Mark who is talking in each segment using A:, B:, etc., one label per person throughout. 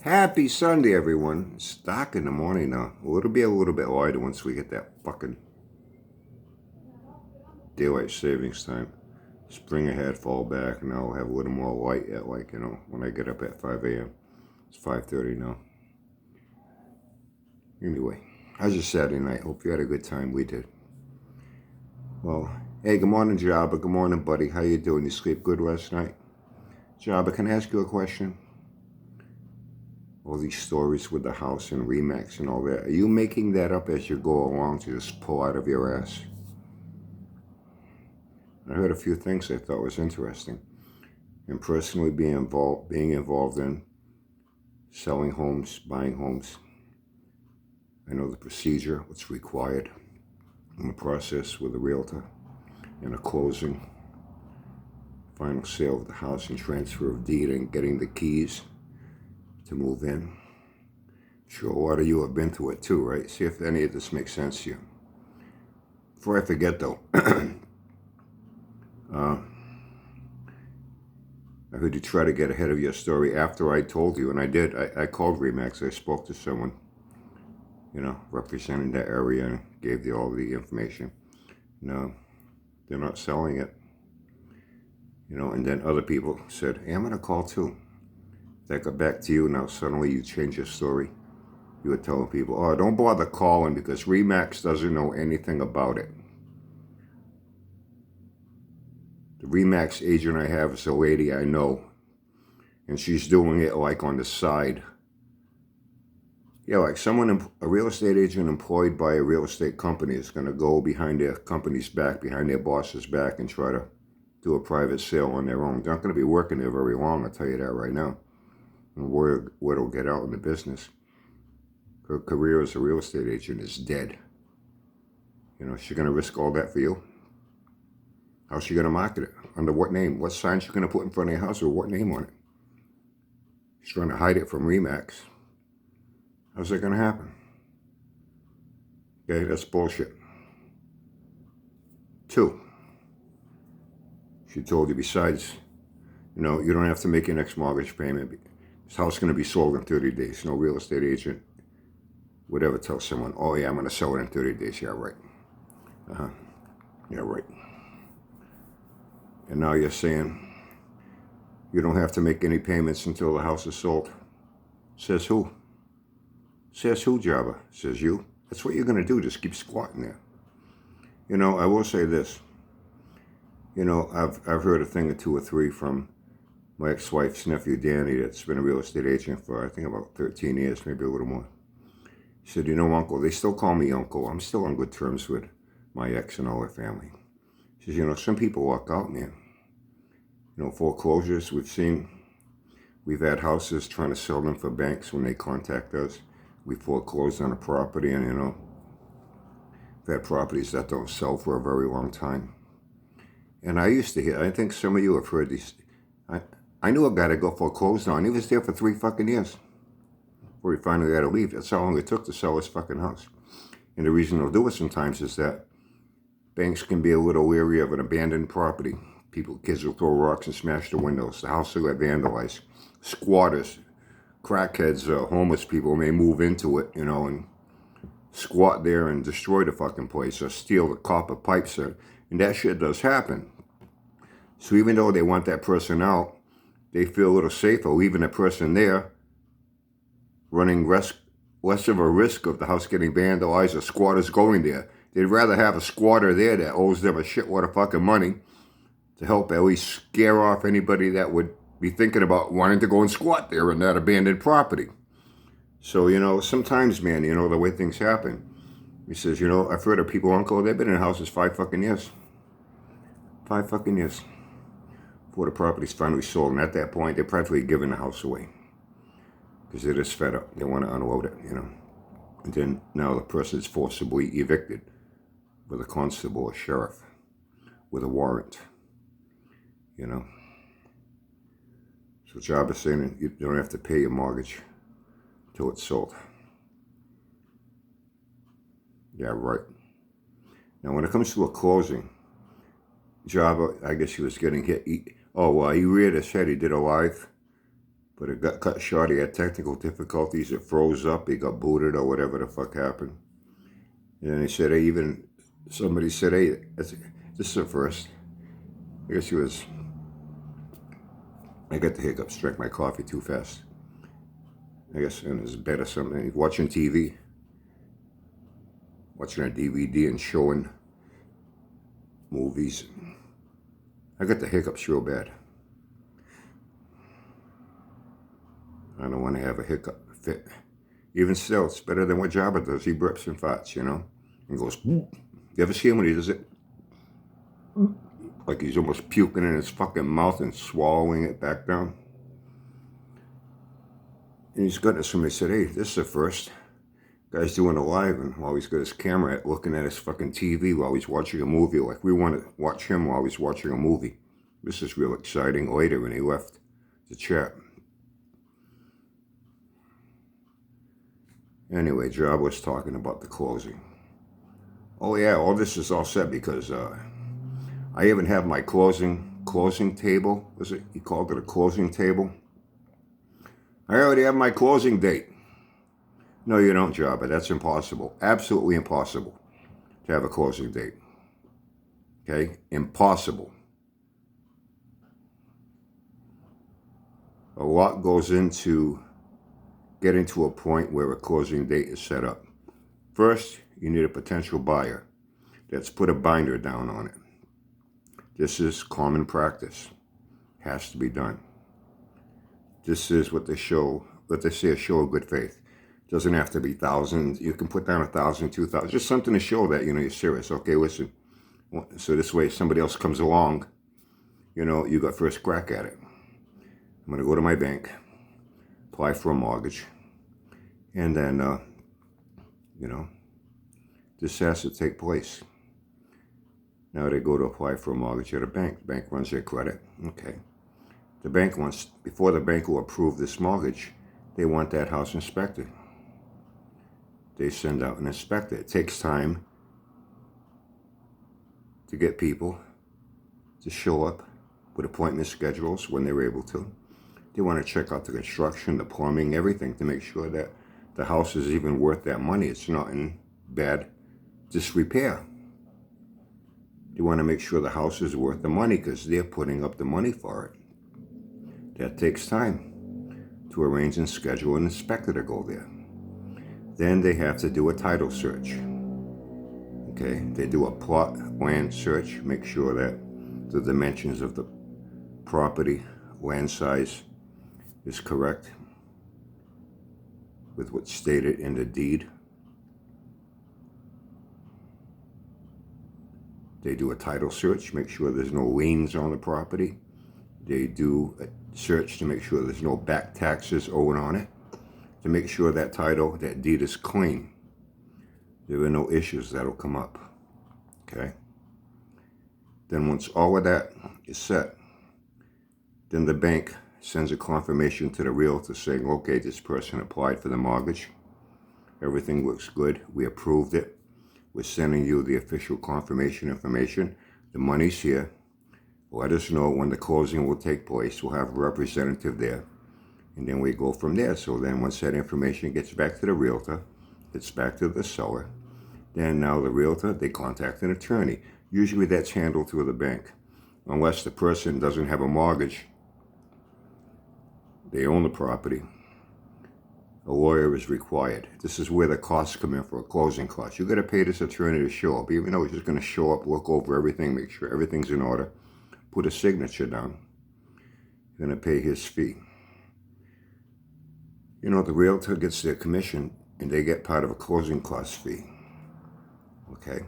A: Happy Sunday, everyone. It's dark in the morning now. It'll be a little bit lighter once we get that fucking daylight savings time. Spring ahead, fall back, and I'll have a little more light at when I get up at 5 a.m. It's 5:30 now. Anyway, how's your Saturday night? Hope you had a good time. We did. Well, hey, good morning, Jabba. Good morning, buddy. How you doing? You sleep good last night? Jabba, can I ask you a question? All these stories with the house and Remax and all that. Are you making that up as you go along to just pull out of your ass? I heard a few things I thought was interesting. And personally being involved in selling homes, buying homes. I know the procedure, what's required in the process with a realtor and a closing, final sale of the house and transfer of deed and getting the keys to move in. Sure, a lot of you have been through it too, right? See if any of this makes sense to you. Before I forget though, I heard you try to get ahead of your story after I told you, and I did. I called Remax. I spoke to someone, representing that area and gave all the information. No, they're not selling it. And then other people said, hey, I'm going to call too. That got back to you. Now suddenly you change your story. You were telling people, oh, don't bother calling because Remax doesn't know anything about it. The Remax agent I have is a lady I know, and she's doing it like on the side. Yeah, like a real estate agent employed by a real estate company is going to go behind their company's back, behind their boss's back, and try to do a private sale on their own. They're not going to be working there very long, I'll tell you that right now. And word will get out in the business. Her career as a real estate agent is dead. She's going to risk all that for you? How's she going to market it? Under what name? What sign she going to put in front of your house or what name on it? She's trying to hide it from Remax. How's that going to happen? Okay, that's bullshit. 2, she told you besides, you don't have to make your next mortgage payment. This house is going to be sold in 30 days. No real estate agent would ever tell someone, oh yeah, I'm going to sell it in 30 days. Yeah, right. Yeah, right. And now you're saying you don't have to make any payments until the house is sold. Says who? Says who, Java? Says you. That's what you're going to do. Just keep squatting there. I will say this. I've heard a thing or two or three from my ex-wife's nephew, Danny, that's been a real estate agent for, I think, about 13 years, maybe a little more. He said, Uncle, they still call me Uncle. I'm still on good terms with my ex and all her family. He says, some people walk out, man. Foreclosures, we've had houses trying to sell them for banks when they contact us. We foreclosed on a property and, we've had properties that don't sell for a very long time. And I used to hear, I think some of you have heard these. I knew a guy that got foreclosed on. He was there for 3 fucking years before he finally had to leave. That's how long it took to sell his fucking house. And the reason they'll do it sometimes is that banks can be a little leery of an abandoned property. Kids will throw rocks and smash the windows. The house will get vandalized. Squatters, crackheads, homeless people may move into it, and squat there and destroy the fucking place or steal the copper pipes. And that shit does happen. So even though they want that person out, they feel a little safer leaving a person there, running less of a risk of the house getting vandalized or squatters going there. They'd rather have a squatter there that owes them a shitload of fucking money to help at least scare off anybody that would be thinking about wanting to go and squat there in that abandoned property. So, sometimes, man, the way things happen. He says, I've heard of people, Uncle, they've been in houses 5 fucking years. 5 fucking years. Before the property's finally sold. And at that point, they're practically giving the house away. Because they're just fed up. They want to unload it, And then now the person's forcibly evicted with a constable or sheriff with a warrant. So job is saying you don't have to pay your mortgage till it's sold. Yeah, right. Now, when it comes to a closing, Java, I guess he was getting hit. He reared his head. He did a live, But it got cut short. He had technical difficulties. It froze up. He got booted or whatever the fuck happened. And then he said, hey, somebody said, hey, this is the first. I guess I got the hiccups, drank my coffee too fast. I guess in his bed or something. He's watching TV, watching a DVD and showing movies. I got the hiccups real bad. I don't want to have a hiccup fit. Even still, it's better than what Jabba does. He burps and farts, and goes, you ever see him when he does it? Like he's almost puking in his fucking mouth and swallowing it back down. And he's got somebody said, hey, this is the first. Guy's doing it live, and while he's got his camera looking at his fucking TV while he's watching a movie. Like we want to watch him while he's watching a movie. This is real exciting. Later when he left the chat. Anyway, Job was talking about the closing. Oh yeah, all this is all set because I even have my closing table. Was it? He called it a closing table. I already have my closing date. No, you don't, Jabba. That's impossible. Absolutely impossible to have a closing date. Okay? Impossible. A lot goes into getting to a point where a closing date is set up. First, you need a potential buyer that's put a binder down on it. This is common practice. Has to be done. This is what they say a show of good faith. Doesn't have to be thousands. You can put down 1,000, 2,000. Just something to show that, you're serious. Okay, listen. So this way, if somebody else comes along, you got first crack at it. I'm going to go to my bank, apply for a mortgage, and then, this has to take place. Now they go to apply for a mortgage at a bank. The bank runs their credit. Okay. The bank before the bank will approve this mortgage, they want that house inspected. They send out an inspector. It takes time to get people to show up with appointment schedules when they're able to. They want to check out the construction, the plumbing, everything to make sure that the house is even worth that money. It's not in bad disrepair. They want to make sure the house is worth the money because they're putting up the money for it. That takes time to arrange and schedule an inspector to go there. Then they have to do a title search. Okay, they do a plot land search, make sure that the dimensions of the property, land size is correct with what's stated in the deed. They do a title search, make sure there's no liens on the property. They do a search to make sure there's no back taxes owing on it, to make sure that title, that deed is clean. There are no issues that'll come up, okay? Then once all of that is set, then the bank sends a confirmation to the realtor saying, okay, this person applied for the mortgage. Everything looks good. We approved it. We're sending you the official confirmation information. The money's here. Let us know when the closing will take place. We'll have a representative there. And then we go from there. So then once that information gets back to the realtor, it's back to the seller. Then now the realtor, they contact an attorney. Usually that's handled through the bank. Unless the person doesn't have a mortgage, they own the property, a lawyer is required. This is where the costs come in for a closing cost. You got to pay this attorney to show up, even though he's just going to show up, look over everything, make sure everything's in order, put a signature down. You're going to pay his fee. The realtor gets their commission, and they get part of a closing cost fee. Okay?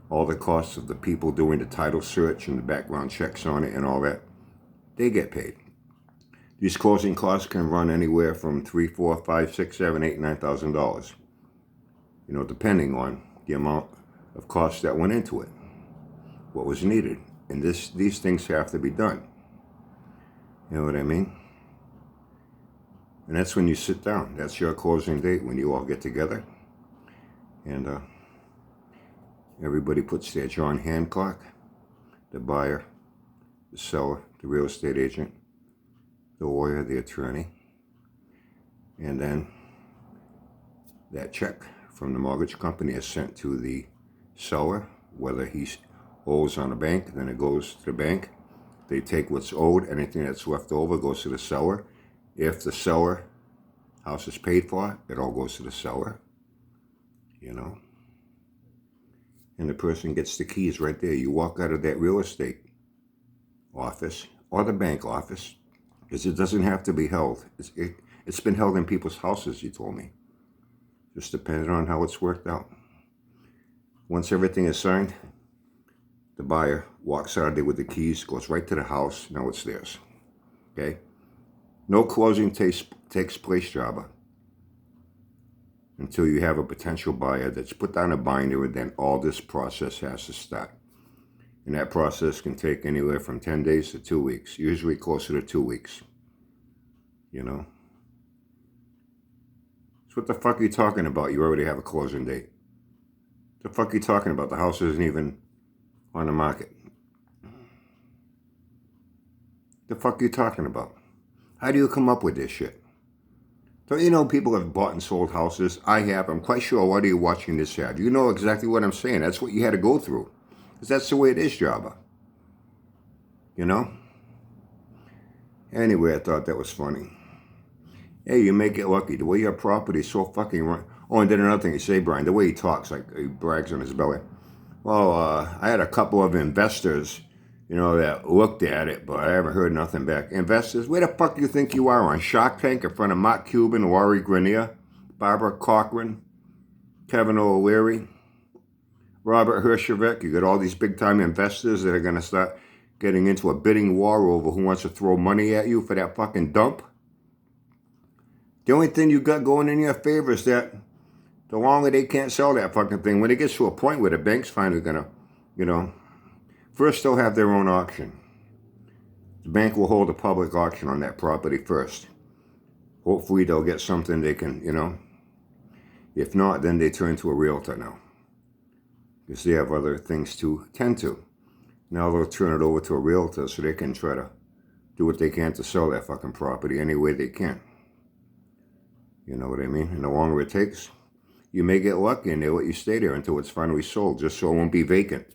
A: All the costs of the people doing the title search and the background checks on it and all that, they get paid. These closing costs can run anywhere from $3,000, $4,000, $5,000, $6,000, $7,000, $8,000, $9,000. Depending on the amount of costs that went into it, what was needed. And these things have to be done. You know what I mean? And that's when you sit down. That's your closing date, when you all get together. And everybody puts their John Hancock, the buyer, the seller, the real estate agent, the lawyer, the attorney, And then that check from the mortgage company is sent to the seller, whether he owes on the bank, then it goes to the bank. They take what's owed, anything that's left over goes to the seller. If the seller house is paid for, it all goes to the seller, you know. And the person gets the keys right there. You walk out of that real estate office or the bank office, because it doesn't have to be held. It's been held in people's houses, you told me. Just depending on how it's worked out. Once everything is signed, the buyer walks out of there with the keys, goes right to the house. Now it's theirs. Okay? No closing takes place, Java, until you have a potential buyer that's put down a binder, and then all this process has to start. And that process can take anywhere from 10 days to 2 weeks, usually closer to 2 weeks. You know? So what the fuck are you talking about? You already have a closing date. The fuck are you talking about? The house isn't even on the market. The fuck are you talking about? How do you come up with this shit? Don't you know people have bought and sold houses? I have. I'm quite sure a lot of you watching this have. You know exactly what I'm saying. That's what you had to go through. Because that's the way it is, Java. You know? Anyway, I thought that was funny. Hey, you may get lucky. The way your property is so fucking run. Oh, and then another thing you say, Brian, the way he talks, like he brags on his belly. Well, I had a couple of investors, you know, that looked at it, but I haven't heard nothing back. Investors, where the fuck do you think you are? On Shark Tank in front of Mark Cuban, Laurie Grenier, Barbara Cochran, Kevin O'Leary, Robert Herjavec. You got all these big-time investors that are going to start getting into a bidding war over who wants to throw money at you for that fucking dump. The only thing you got going in your favor is that the longer they can't sell that fucking thing, when it gets to a point where the bank's finally going to, you know, first they'll have their own auction. The bank will hold a public auction on that property first. Hopefully they'll get something they can, you know. If not, then they turn to a realtor now. Because they have other things to tend to. Now they'll turn it over to a realtor so they can try to do what they can to sell that fucking property any way they can. You know what I mean? And the longer it takes, you may get lucky and they let you stay there until it's finally sold, just so it won't be vacant.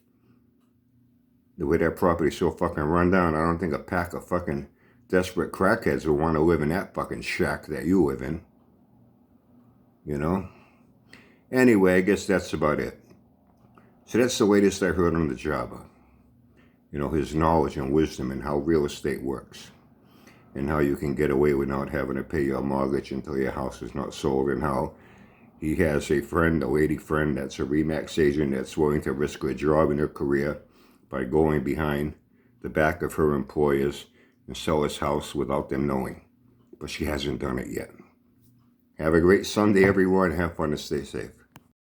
A: The way that property's so fucking run down, I don't think a pack of fucking desperate crackheads will want to live in that fucking shack that you live in. You know? Anyway, I guess that's about it. So that's the latest I heard on the Java. You know, his knowledge and wisdom and how real estate works. And how you can get away without having to pay your mortgage until your house is not sold. And how he has a friend, a lady friend, that's a RE/MAX agent that's willing to risk her job and her career by going behind the back of her employers and sell his house without them knowing. But she hasn't done it yet. Have a great Sunday, everyone. Have fun and stay safe.